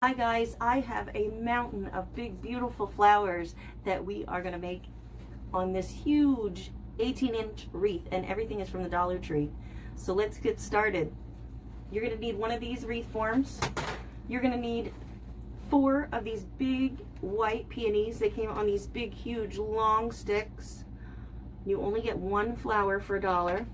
Hi guys, I have a mountain of big beautiful flowers that we are going to make on this huge 18-inch wreath, and everything is from the Dollar Tree. So let's get started. You're going to need one of these wreath forms. You're going to need 4 of these big white peonies. They came on these big huge long sticks. You only get 1 flower for $1.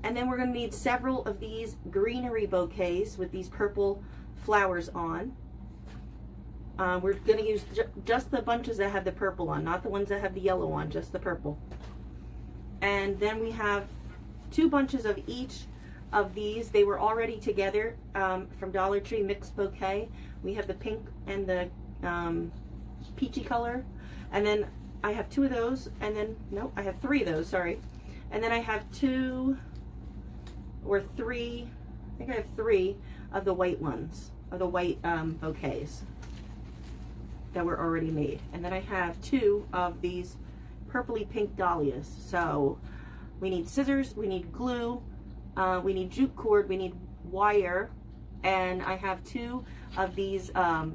And then we're going to need several of these greenery bouquets with these purple flowers on. We're going to use just the bunches that have the purple on, not the ones that have the yellow on, just the purple. And then we have 2 bunches of each of these. They were already together from Dollar Tree mixed bouquet. We have the pink and the peachy color. And then I have 2 of those, and then, no, I have 3 of those, sorry. And then I have 2 or 3, I think I have 3 of the white ones, of the white bouquets that were already made. And then I have 2 of these purpley pink dahlias. So we need scissors, we need glue, we need jute cord, we need wire, and I have 2 of these, what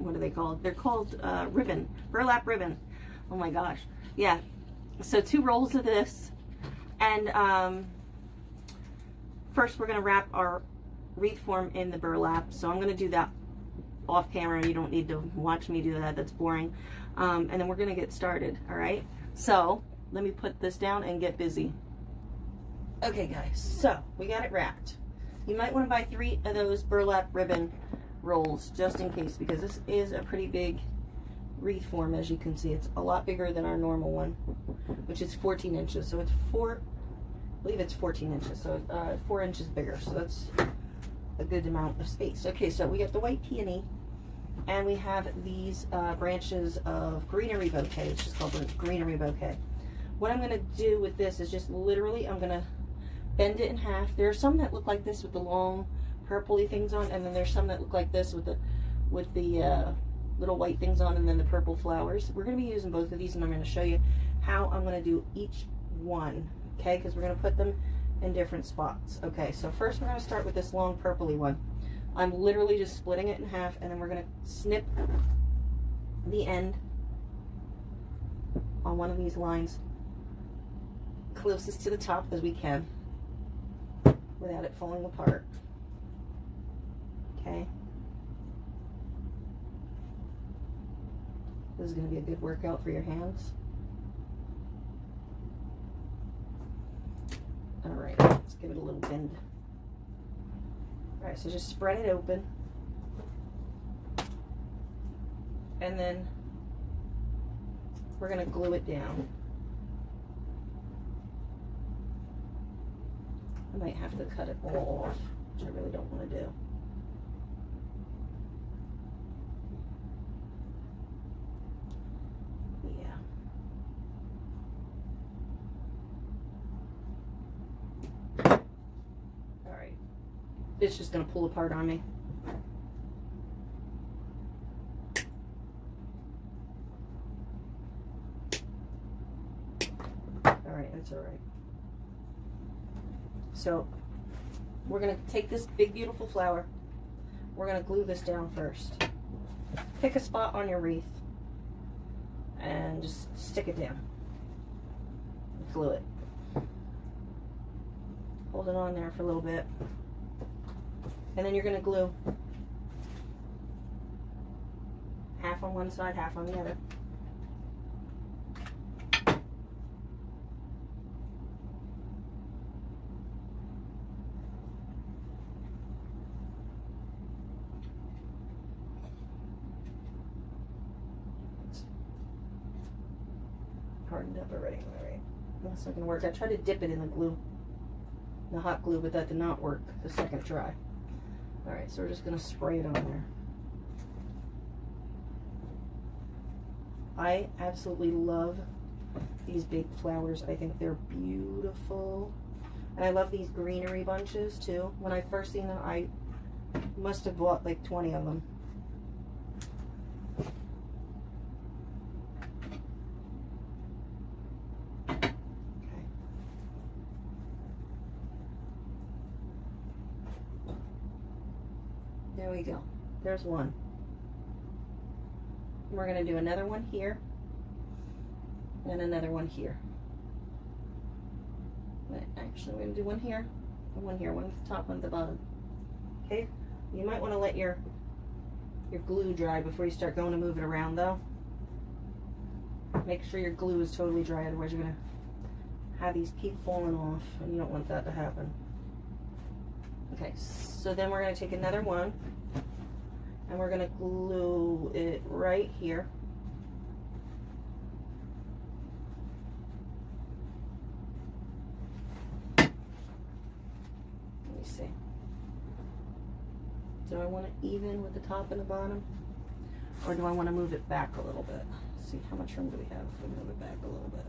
are they called? They're called ribbon, burlap ribbon. Oh my gosh. Yeah. So 2 rolls of this. And first we're going to wrap our wreath form in the burlap. So I'm going to do that off camera. You don't need to watch me do that. That's boring. And then we're going to get started. All right. So let me put this down and get busy. Okay guys, so we got it wrapped. You might want to buy 3 of those burlap ribbon rolls just in case, because this is a pretty big wreath form. As you can see, it's a lot bigger than our normal one, which is 14 inches. So it's I believe it's 14 inches, so 4 inches bigger. So that's a good amount of space. Okay, so we got the white peony, and we have these branches of greenery bouquet. It's just called a greenery bouquet. What I'm going to do with this is just literally, I'm going to bend it in half. There are some that look like this with the long purpley things on, and then there's some that look like this with the little white things on, and then the purple flowers. We're going to be using both of these, and I'm going to show you how I'm going to do each one. Okay, because we're going to put them in different spots. Okay, so first we're going to start with this long purpley one. I'm literally just splitting it in half, and then we're going to snip the end on one of these lines closest to the top as we can without it falling apart. Okay. This is going to be a good workout for your hands. All right, let's give it a little bend. All right, so just spread it open. And then we're going to glue it down. I might have to cut it all off, which I really don't want to do. It's just going to pull apart on me. Alright, that's alright. So, we're going to take this big beautiful flower. We're going to glue this down first. Pick a spot on your wreath and just stick it down. Glue it. Hold it on there for a little bit. And then you're going to glue half on one side, half on the other. It's hardened up already. All right, that's not going to work. I tried to dip it in the glue, the hot glue, but that did not work the second try. All right, so we're just going to spray it on there. I absolutely love these big flowers. I think they're beautiful. And I love these greenery bunches too. When I first seen them, I must have bought like 20 of them. There we go. There's one. We're going to do another one here and another one here. But actually, we're going to do one here and one here. One at the top, one at the bottom. Okay? You might want to let your glue dry before you start going to move it around, though. Make sure your glue is totally dry, otherwise you're going to have these keep falling off, and you don't want that to happen. Okay, so then we're going to take another one, and we're going to glue it right here. Let me see. Do I want it even with the top and the bottom? Or do I want to move it back a little bit? Let's see, how much room do we have if we move it back a little bit?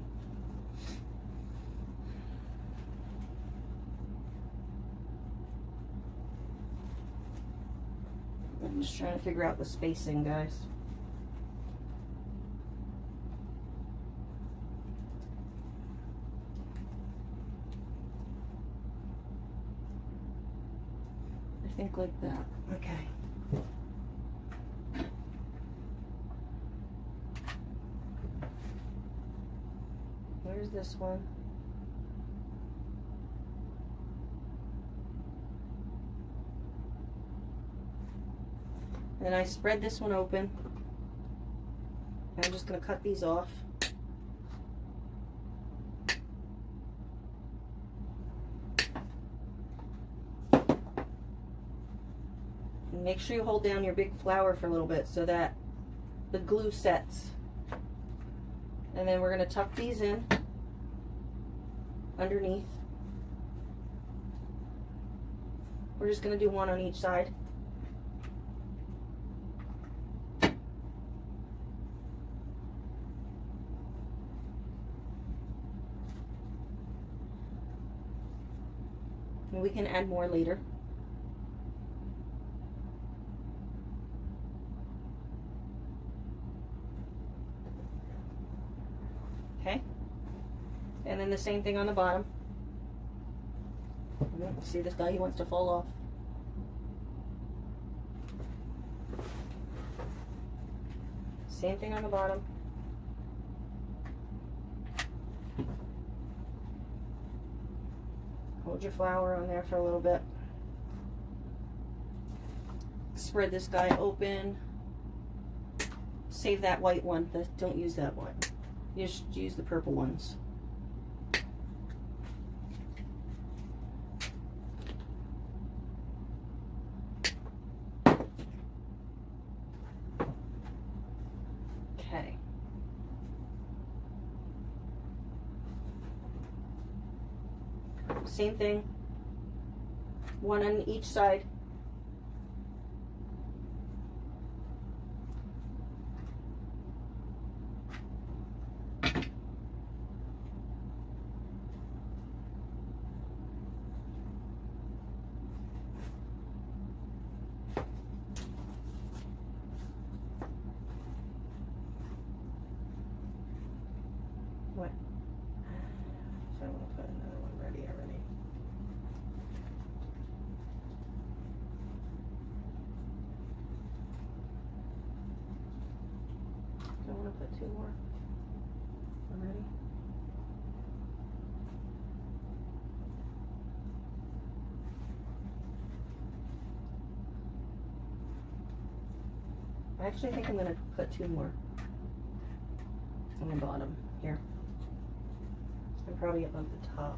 I'm just trying to figure out the spacing, guys. I think like that. Okay. Where's this one? And I spread this one open. I'm just going to cut these off. And make sure you hold down your big flower for a little bit so that the glue sets. And then we're going to tuck these in underneath. We're just going to do one on each side. And we can add more later. Okay. And then the same thing on the bottom. See this guy, he wants to fall off. Same thing on the bottom. Hold your flower on there for a little bit. Spread this guy open. Save that white one. Don't use that one. You just use the purple ones. Okay. Same thing. One on each side. What? So I'm going to put another one ready already. I want to put two more already. I actually think I'm going to put two more on the bottom here. And probably above the top.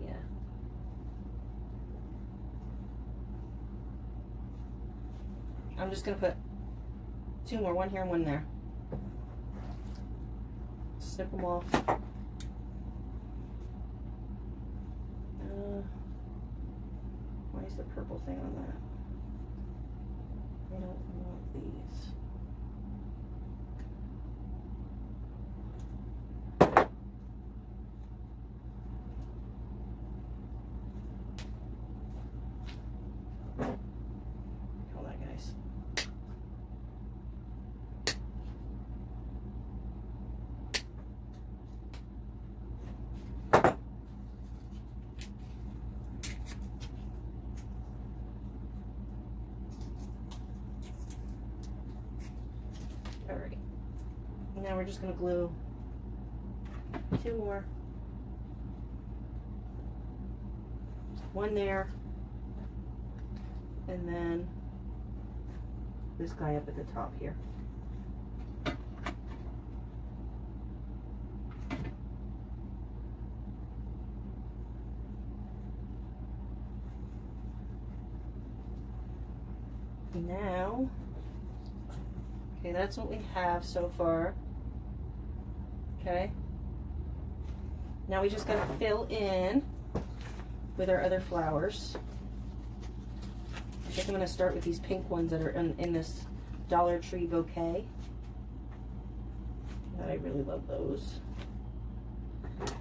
Yeah. I'm just going to put two more, one here and one there. Snip them off. Why is the purple thing on that? I don't want these. Hold on, guys. All right. Now we're just going to glue 2 more. One there. And then this guy up at the top here. Now, okay, that's what we have so far. Okay. Now we just gotta fill in with our other flowers. I think I'm gonna start with these pink ones that are in this Dollar Tree bouquet. I really love those.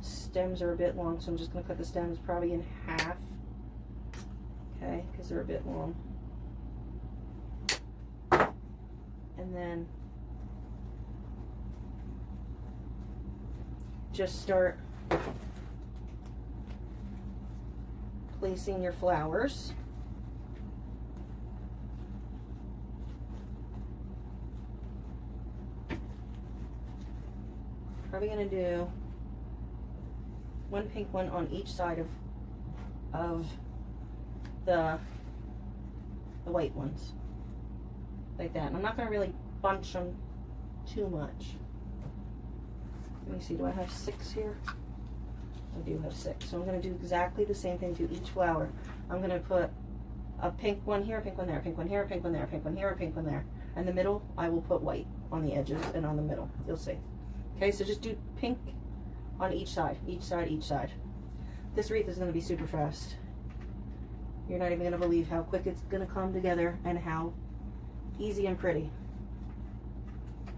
Stems are a bit long, so I'm just gonna cut the stems probably in half. Okay, because they're a bit long. And then just start placing your flowers. Probably going to do one pink one on each side of the white ones. Like that. And I'm not going to really bunch them too much. Let me see, do I have 6 here? I do have 6. So I'm going to do exactly the same thing to each flower. I'm going to put a pink one here, a pink one there, a pink one here, a pink one there, a pink one here, a pink one there. And the middle, I will put white on the edges and on the middle. You'll see. Okay, so just do pink on each side, each side, each side. This wreath is going to be super fast. You're not even going to believe how quick it's going to come together and how easy and pretty.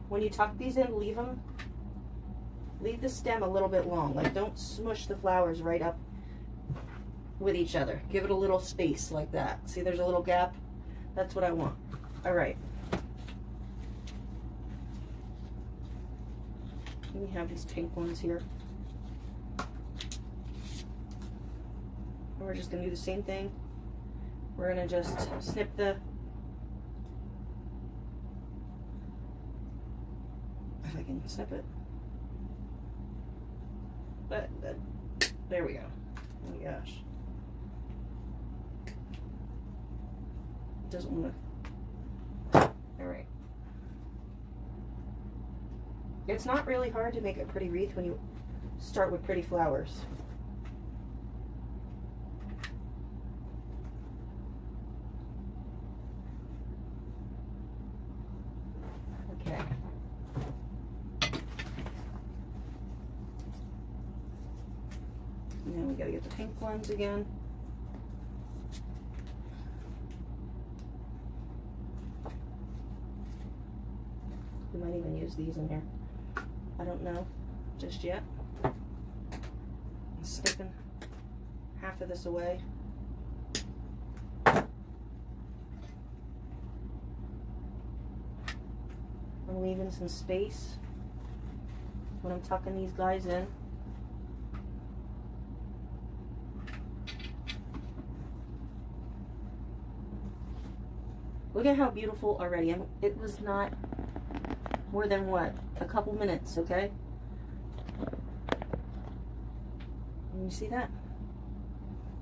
When you tuck these in, leave the stem a little bit long. Like, don't smush the flowers right up with each other. Give it a little space like that. See, there's a little gap? That's what I want. All right. We have these pink ones here. And we're just going to do the same thing. We're going to just snip the... If I can snip it. But there we go. Oh my gosh. It doesn't want to... Alright. It's not really hard to make a pretty wreath when you start with pretty flowers. Okay. And then we gotta get the pink ones again. We might even use these in here. I don't know just yet. I'm snipping half of this away. I'm leaving some space when I'm tucking these guys in. Look at how beautiful already. It was not more than what? A couple minutes, okay? Can you see that?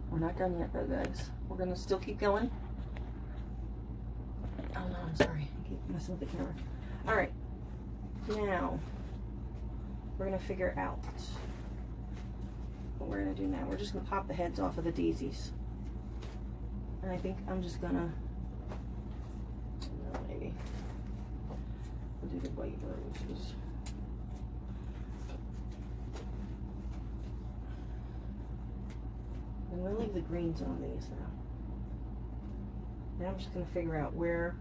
We're not done yet though, guys. We're gonna still keep going. Oh no, I'm sorry. I keep messing with the camera. Alright. Now, we're gonna figure out what we're gonna do now. We're just gonna pop the heads off of the daisies. And I think I'm just gonna... maybe. We'll do the white roses. I'm going to leave the greens on these now. Now I'm just going to figure out where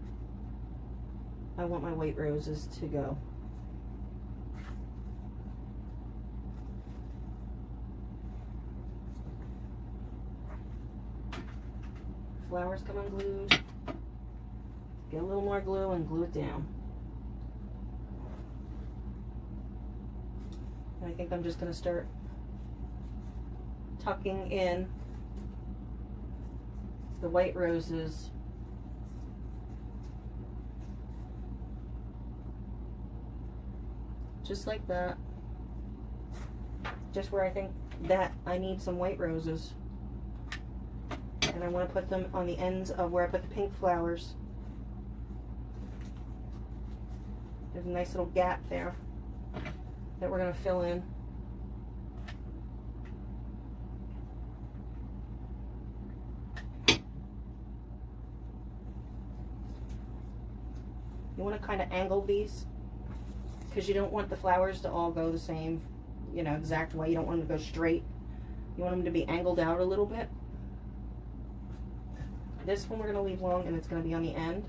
I want my white roses to go. Flowers come unglued. Get a little more glue and glue it down. And I think I'm just going to start tucking in the white roses just like that. Just where I think that I need some white roses. And I want to put them on the ends of where I put the pink flowers. There's a nice little gap there that we're going to fill in. You want to kind of angle these because you don't want the flowers to all go the same, you know, exact way. You don't want them to go straight. You want them to be angled out a little bit. This one we're going to leave long, and it's going to be on the end.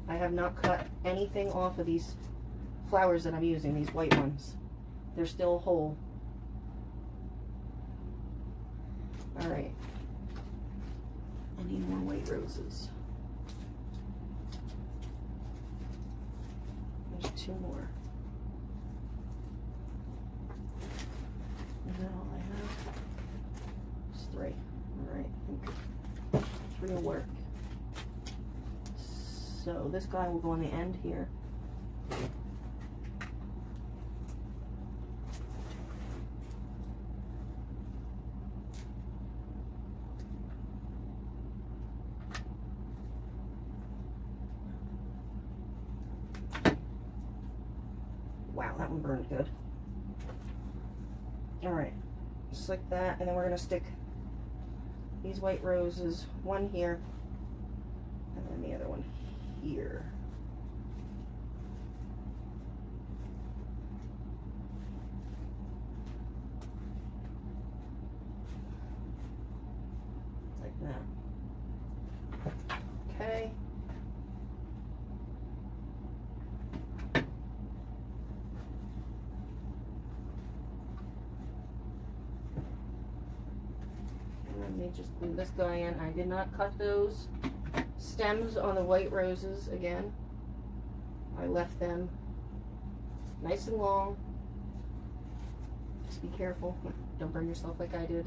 I have not cut anything off of these flowers that I'm using, these white ones. They're still whole. All right. I need more white roses. There's 2 more. Is that all I have? Just 3. All right. I think 3 will work. So this guy will go on the end here. Wow, that one burned good. All right, just like that, and then we're gonna stick these white roses, one here, and then the other one here. Like that. Okay. Let me just glue this guy in. I did not cut those stems on the white roses again. I left them nice and long. Just be careful. Don't burn yourself like I did.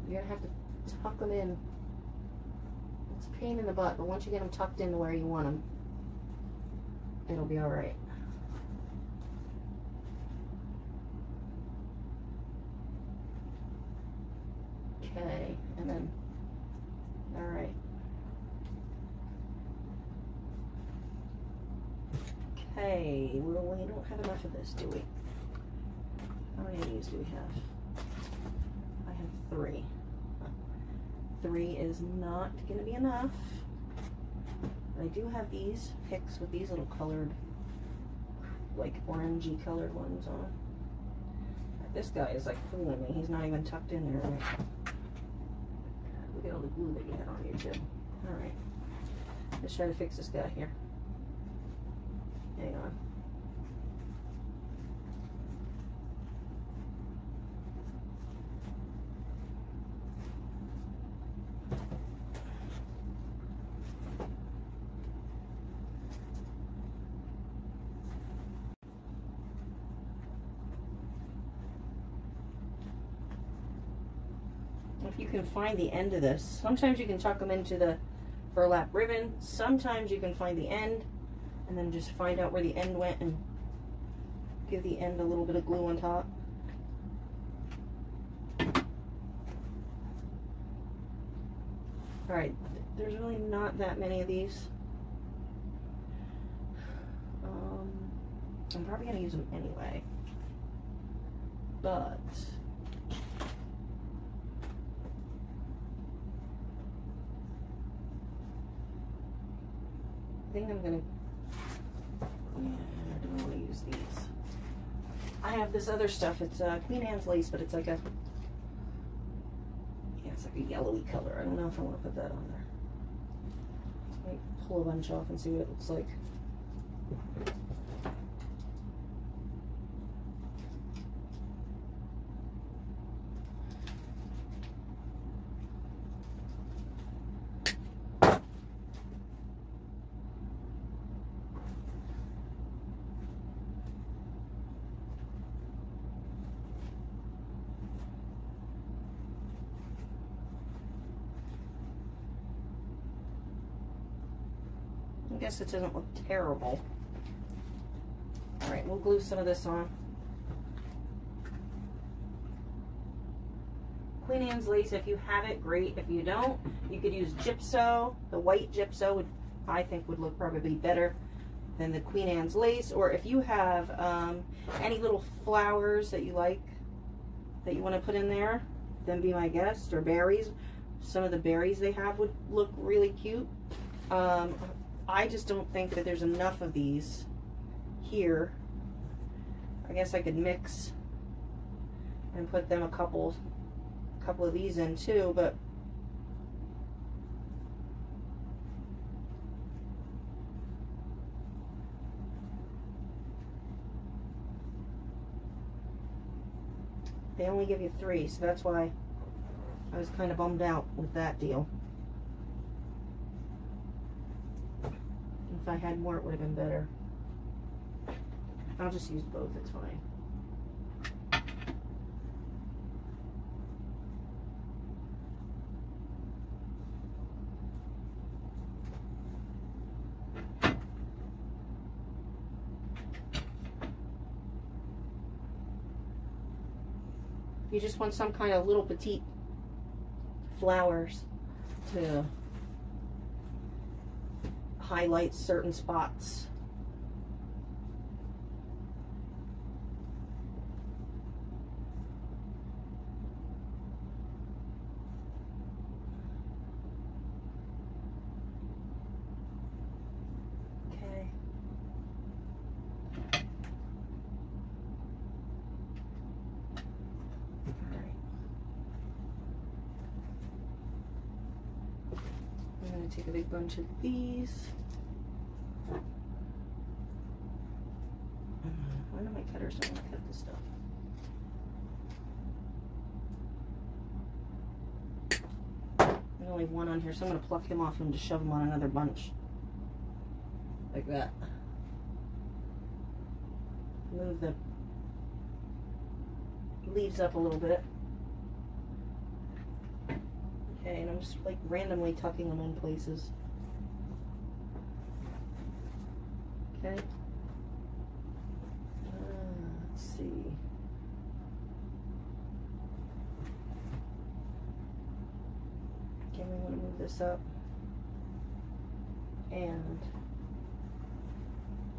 You're gonna have to tuck them in. It's a pain in the butt, but once you get them tucked in to where you want them, it'll be all right. Okay, and then, all right. Okay, well, we don't have enough of this, do we? How many of these do we have? I have 3. 3 is not going to be enough. But I do have these picks with these little colored, like orangey colored ones on. This guy is like fooling me. He's not even tucked in there. Right? Look at all the glue that you had on you too. All right, let's try to fix this guy here. Hang on. If you can find the end of this, sometimes you can tuck them into the burlap ribbon, sometimes you can find the end and then just find out where the end went and give the end a little bit of glue on top. Alright, there's really not that many of these. I'm probably going to use them anyway, but I think I'm gonna, yeah, I don't want to use these. I have this other stuff. It's Queen Anne's lace, but it's like a, yeah, it's like a yellowy color. I don't know if I want to put that on there. Let me pull a bunch off and see what it looks like. guess it doesn't look terrible. All right, we'll glue some of this on. Queen Anne's lace, if you have it, great. If you don't, you could use gypso. The white gypso would, I think, would look probably better than the Queen Anne's lace. Or if you have any little flowers that you like, that you want to put in there, then be my guest. Or berries. Some of the berries they have would look really cute. I just don't think that there's enough of these here. I guess I could mix and put them a couple of these in too, but they only give you 3, so that's why I was kind of bummed out with that deal. If I had more, it would have been better. I'll just use both, it's fine. You just want some kind of little petite flowers to highlight certain spots. Take a big bunch of these. Why do my cutters don't want to cut this stuff? There's only one on here, so I'm going to pluck him off and just shove him on another bunch. Like that. Move the leaves up a little bit. Okay, and I'm just like randomly tucking them in places. Okay. Let's see. Okay, we want to move this up. And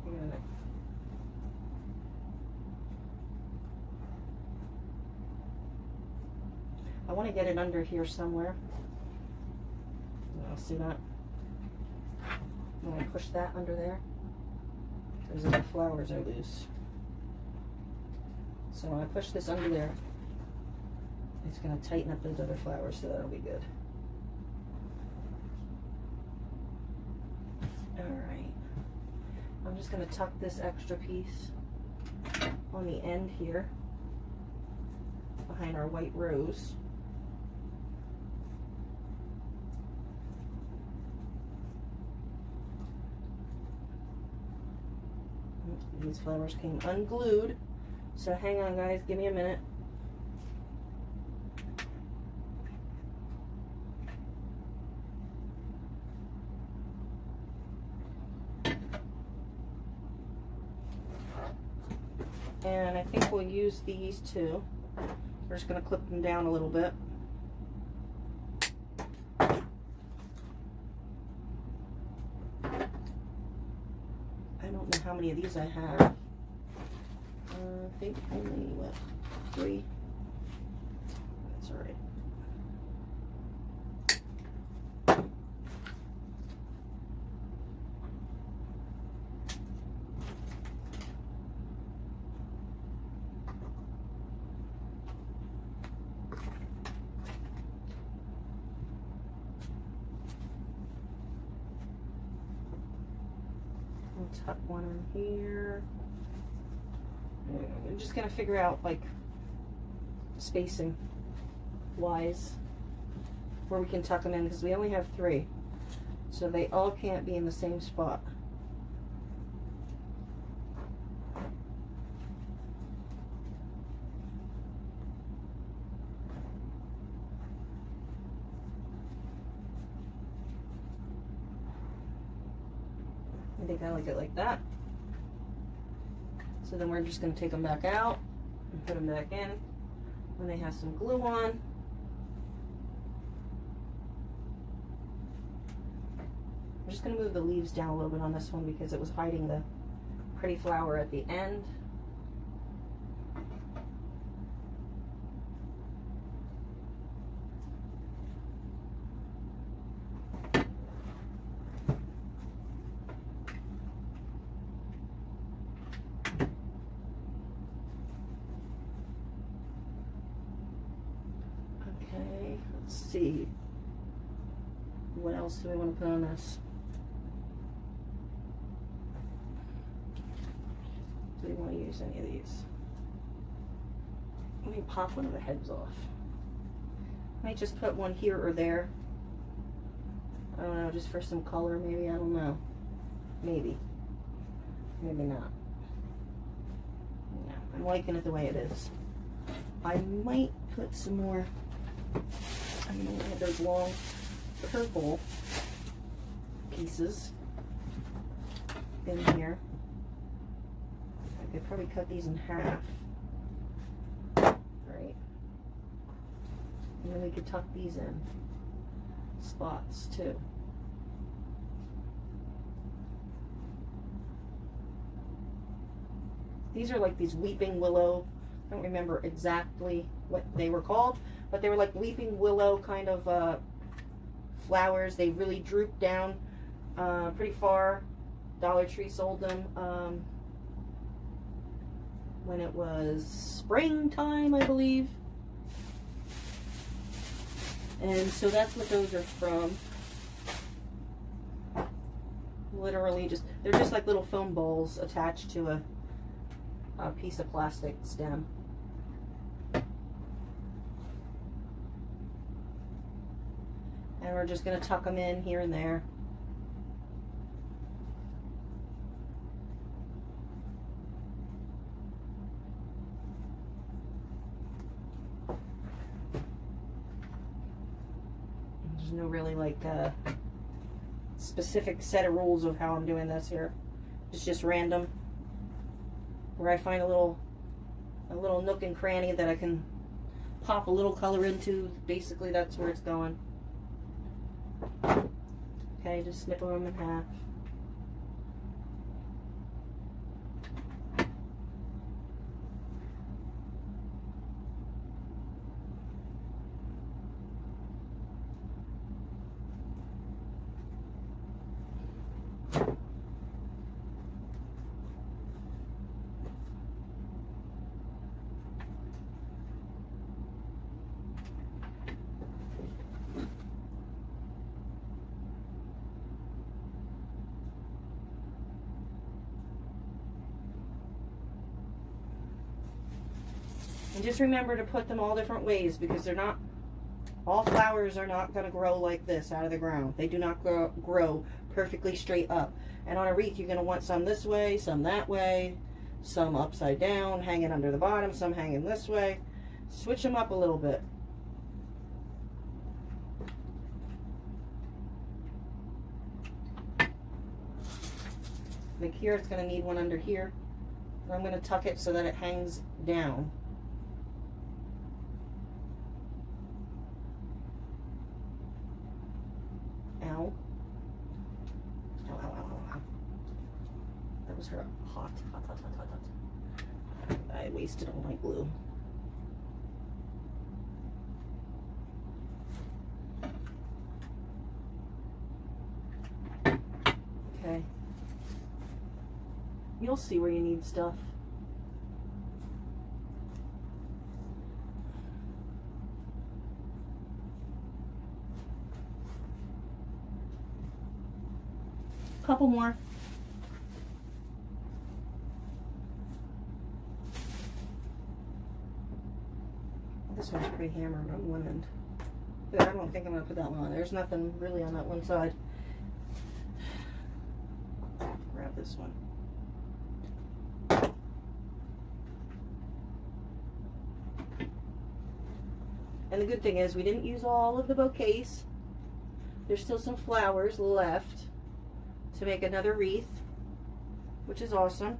you're gonna I want to get it under here somewhere. I'll see that. I'm going to push that under there. Those other flowers are loose. So when I push this under there, it's going to tighten up those other flowers, so that'll be good. Alright. I'm just going to tuck this extra piece on the end here behind our white rose. These flowers came unglued, so hang on guys, give me a minute. And I think we'll use these too. We're just going to clip them down a little bit. How many of these I have? I think only, what, 3? That's all right. Tuck one in here. I'm just gonna figure out like spacing wise where we can tuck them in, because we only have 3, so they all can't be in the same spot. think I like it like that. So then we're just going to take them back out and put them back in when they have some glue on. I'm just going to move the leaves down a little bit on this one because it was hiding the pretty flower at the end. Okay, let's see. What else do we want to put on this? Do we want to use any of these? Let me pop one of the heads off. I might just put one here or there. I don't know, just for some color maybe, I don't know. Maybe. Maybe not. No, I'm liking it the way it is. I might put some more, I'm going to have those long purple pieces in here. I could probably cut these in half, right? And then we could tuck these in spots too. These are like these weeping willow. I don't remember exactly what they were called, but they were like weeping willow kind of flowers. They really drooped down pretty far. Dollar Tree sold them when it was springtime, I believe. And so that's what those are from. Literally just, they're just like little foam balls attached to a piece of plastic stem. And we're just going to tuck them in here and there. There's no really like specific set of rules of how I'm doing this here. It's just random. Where I find a little nook and cranny that I can pop a little color into, basically that's where it's going. Okay, just snip them in half. And just remember to put them all different ways, because they're not, all flowers are not going to grow like this out of the ground. They do not grow perfectly straight up. And on a wreath, you're going to want some this way, some that way, some upside down, hanging under the bottom, some hanging this way. Switch them up a little bit. Like here, it's going to need one under here. And I'm going to tuck it so that it hangs down. Ow. Ow, ow, ow, ow, ow. That was her hot. I wasted all my glue. Okay. You'll see where you need stuff. Couple more. This one's pretty hammered on one end. But I don't think I'm going to put that one on. There's nothing really on that one side. Grab this one. And the good thing is we didn't use all of the bouquets. There's still some flowers left to make another wreath. which is awesome.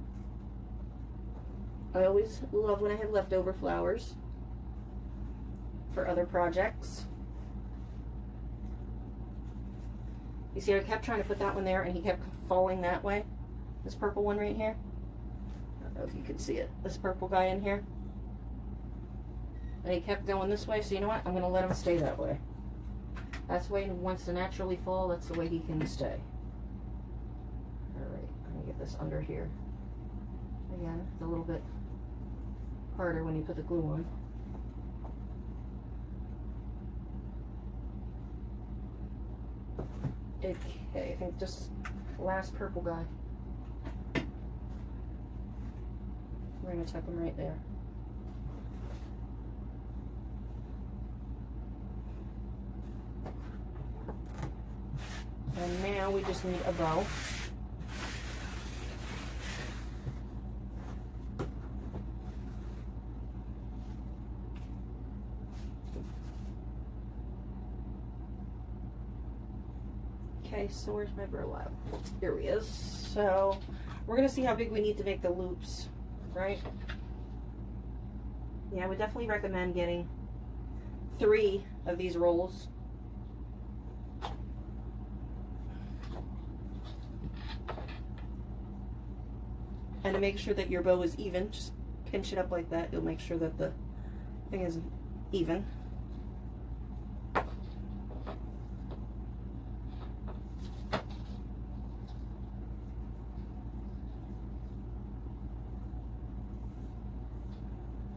I always love when I have leftover flowers for other projects. You see, I kept trying to put that one there and he kept falling that way. This purple one right here. I don't know if you can see it. This purple guy in here. And he kept going this way, so you know what? I'm going to let him stay that way. That's the way he wants to naturally fall. That's the way he can stay. Alright, I'm going to get this under here. Again, it's a little bit harder when you put the glue on. Okay, I think just last purple guy. We're going to tuck him right there. And now we just need a bow. Okay, so where's my burlap? Here he is. So we're gonna see how big we need to make the loops, right? Yeah, I would definitely recommend getting 3 of these rolls. And to make sure that your bow is even, just pinch it up like that. You'll make sure that the thing is even.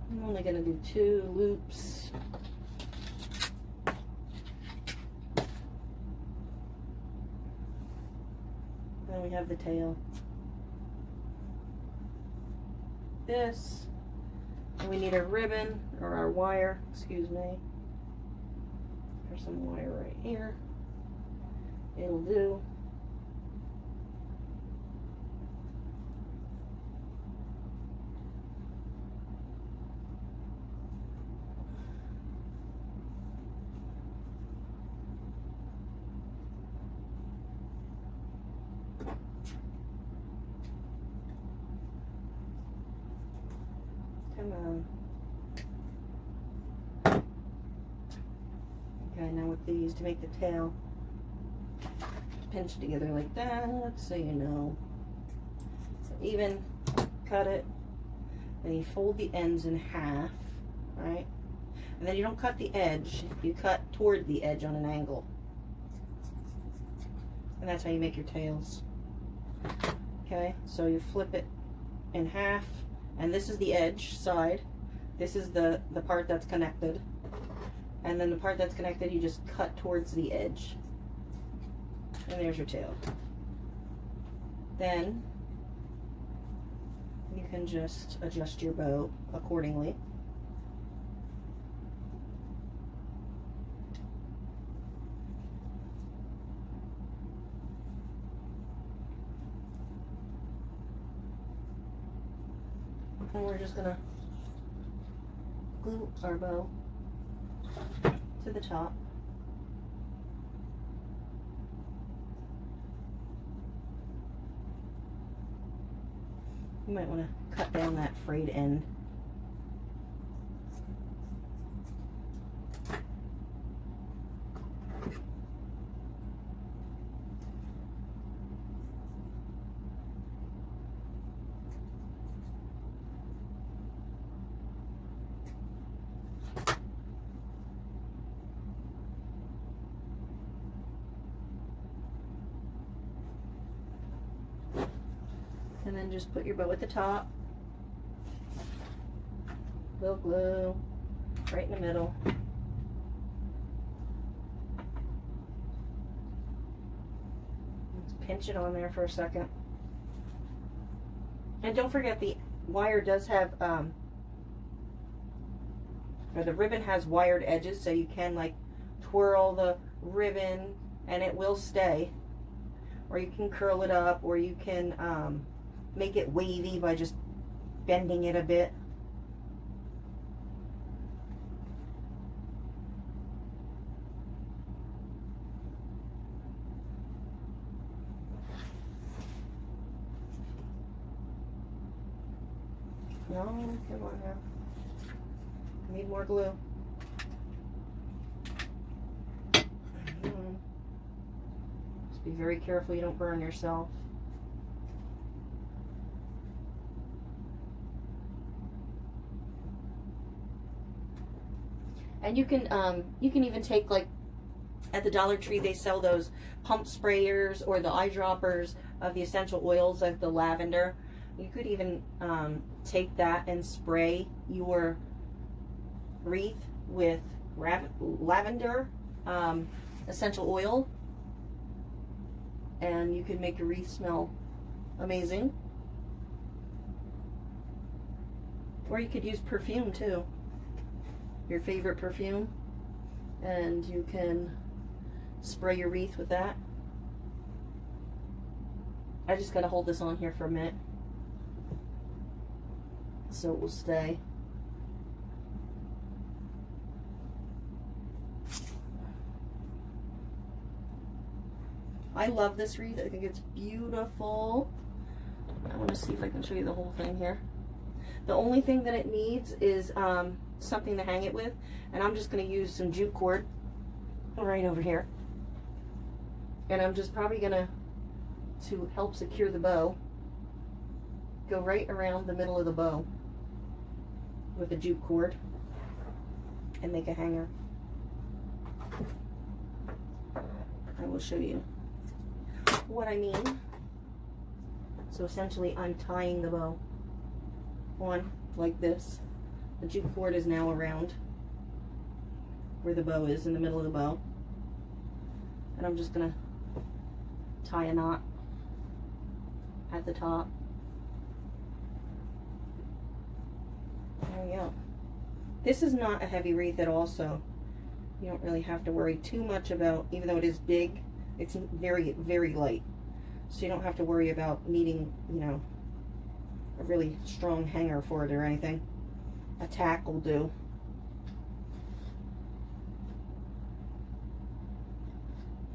I'm only going to do 2 loops. Then we have the tail. This, and we need a ribbon or our wire, excuse me. There's some wire right here. It'll do. Come on. Okay, now with these, to make the tail, pinch together like that, so you know. So even, cut it, then you fold the ends in half, right? And then you don't cut the edge, you cut toward the edge on an angle. And that's how you make your tails. Okay, so you flip it in half. And this is the edge side. This is the part that's connected. And then the part that's connected, you just cut towards the edge. And there's your tail. Then you can just adjust your bow accordingly. And we're just gonna glue our bow to the top. You might want to cut down that frayed end. And then just put your bow at the top. Little glue right in the middle. Let's pinch it on there for a second. And don't forget, the wire does have, or the ribbon has wired edges, so you can like twirl the ribbon and it will stay. Or you can curl it up, or you can make it wavy by just bending it a bit. No, come on now. Need more glue. Just be very careful you don't burn yourself. And you can even take, like, at the Dollar Tree they sell those pump sprayers or the eyedroppers of the essential oils, like the lavender. You could even take that and spray your wreath with lavender essential oil, and you can make your wreath smell amazing. Or you could use perfume too, your favorite perfume, and you can spray your wreath with that. I just gotta hold this on here for a minute so it will stay. I love this wreath. I think it's beautiful. I want to see if I can show you the whole thing here. The only thing that it needs is something to hang it with, and I'm just going to use some jute cord right over here. And I'm just probably going to help secure the bow, go right around the middle of the bow with the jute cord and make a hanger. I will show you what I mean. So essentially I'm tying the bow on like this. The jute cord is now around where the bow is, in the middle of the bow, and I'm just gonna tie a knot at the top. There we go. This is not a heavy wreath at all, so you don't really have to worry too much about, even though it is big, it's very, very light. So you don't have to worry about needing, you know, a really strong hanger for it or anything. A tack will do.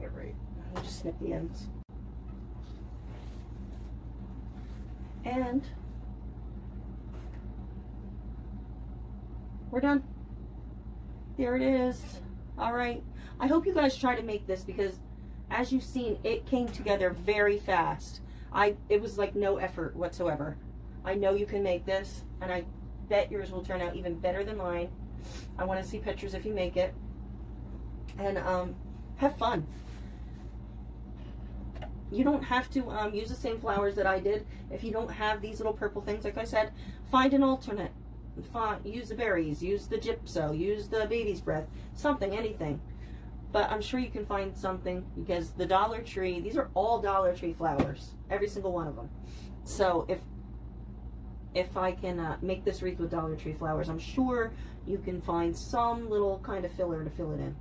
All right, I'll just snip the ends. And we're done. There it is. All right. I hope you guys try to make this, because as you've seen, it came together very fast. It was like no effort whatsoever. I know you can make this, and I bet yours will turn out even better than mine. I want to see pictures if you make it. And have fun. You don't have to use the same flowers that I did. If you don't have these little purple things, like I said, find an alternate. Use the berries, use the gypso, use the baby's breath, something, anything. But I'm sure you can find something, because the Dollar Tree, these are all Dollar Tree flowers, every single one of them. So if I can make this wreath with Dollar Tree flowers, I'm sure you can find some little kind of filler to fill it in.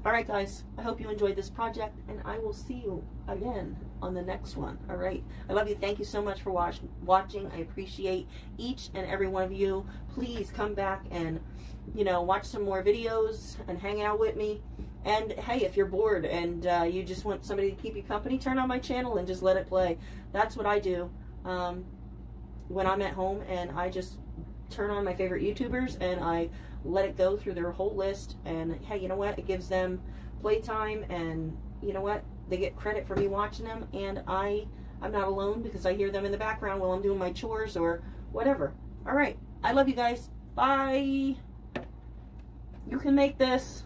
All right, guys, I hope you enjoyed this project, and I will see you again on the next one. All right, I love you. Thank you so much for watching. I appreciate each and every one of you. Please come back and, you know, watch some more videos and hang out with me. And hey, if you're bored and you just want somebody to keep you company, turn on my channel and just let it play. That's what I do when I'm at home, and I just turn on my favorite YouTubers and I let it go through their whole list. And hey, you know what? It gives them playtime, and you know what? They get credit for me watching them, and I'm not alone, because I hear them in the background while I'm doing my chores or whatever. All right, I love you guys. Bye. You can make this.